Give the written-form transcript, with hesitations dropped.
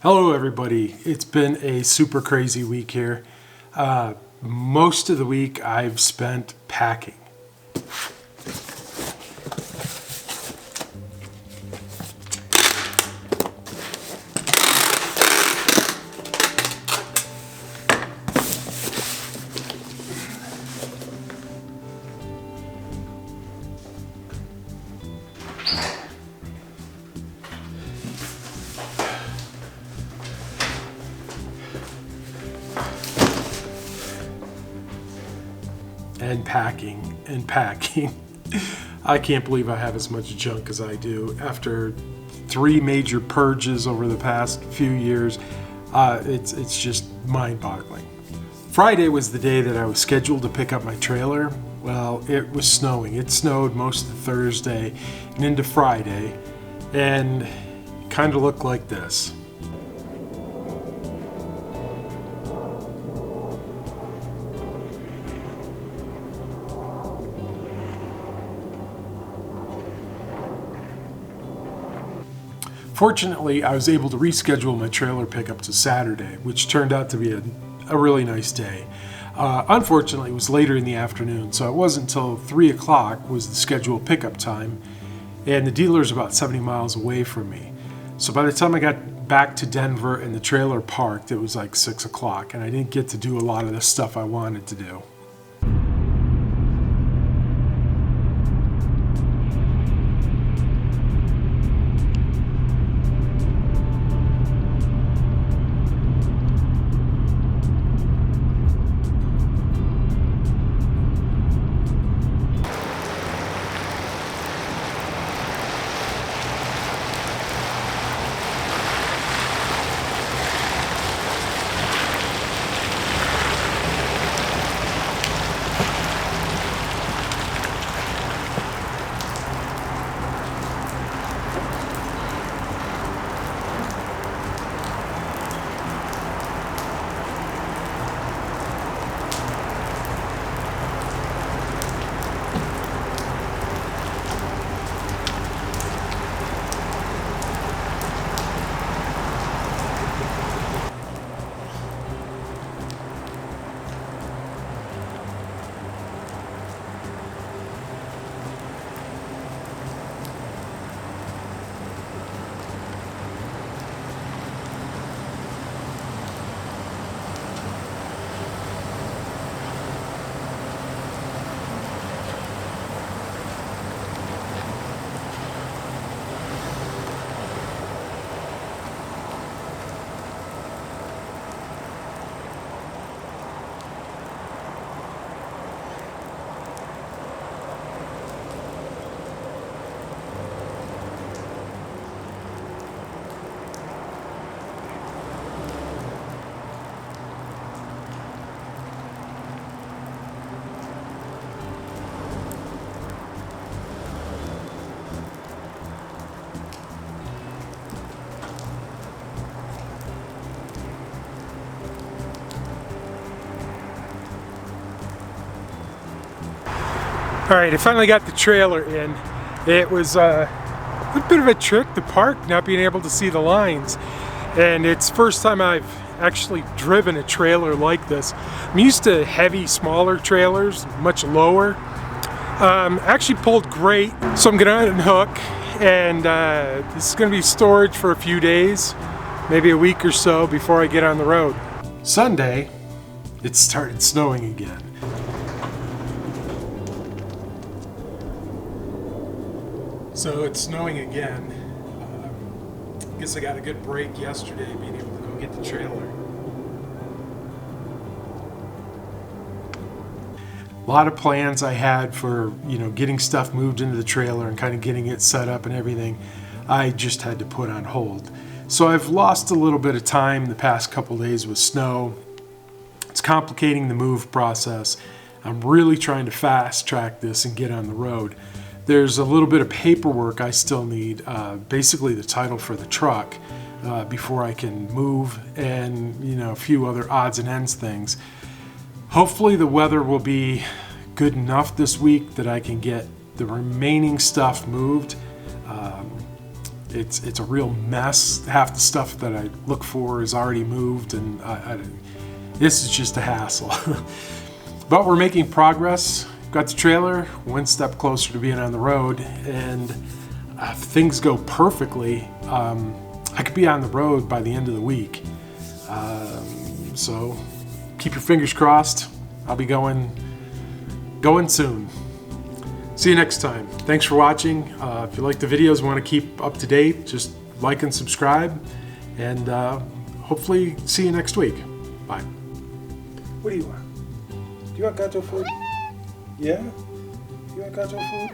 Hello everybody. It's been a super crazy week here. Most of the week I've spent packing. And packing. I can't believe I have as much junk as I do. After 3 major purges over the past few years, it's just mind-boggling. Friday was the day that I was scheduled to pick up my trailer. Well, it was snowing. It snowed most of Thursday and into Friday, and it kind of looked like this. Fortunately, I was able to reschedule my trailer pickup to Saturday, which turned out to be a really nice day. Unfortunately, it was later in the afternoon, so it wasn't until 3 o'clock was the scheduled pickup time, and the dealer's about 70 miles away from me. So by the time I got back to Denver and the trailer parked, it was like 6 o'clock, and I didn't get to do a lot of the stuff I wanted to do. Alright, I finally got the trailer in. It was a bit of a trick to park, not being able to see the lines. And it's the first time I've actually driven a trailer like this. I'm used to heavy, smaller trailers, much lower. Actually pulled great, so I'm gonna unhook, and this is gonna be storage for a few days, maybe a week or so before I get on the road. Sunday, it started snowing again. So it's snowing again. I guess I got a good break yesterday being able to go get the trailer. A lot of plans I had for, getting stuff moved into the trailer and kind of getting it set up and everything, I just had to put on hold. So I've lost a little bit of time the past couple days with snow. It's complicating the move process. I'm really trying to fast track this and get on the road. There's a little bit of paperwork I still need, basically the title for the truck, before I can move, and a few other odds and ends things. Hopefully the weather will be good enough this week that I can get the remaining stuff moved. it's a real mess. Half the stuff that I look for is already moved, and this is just a hassle. But we're making progress. Got the trailer one step closer to being on the road, and if things go perfectly, I could be on the road by the end of the week. So keep your fingers crossed. I'll be going soon. See you next time. Thanks for watching. If you like the videos, want to keep up to date, just like and subscribe, and hopefully see you next week. Bye. What do you want? Do you want gato food? Yeah? You want gato food?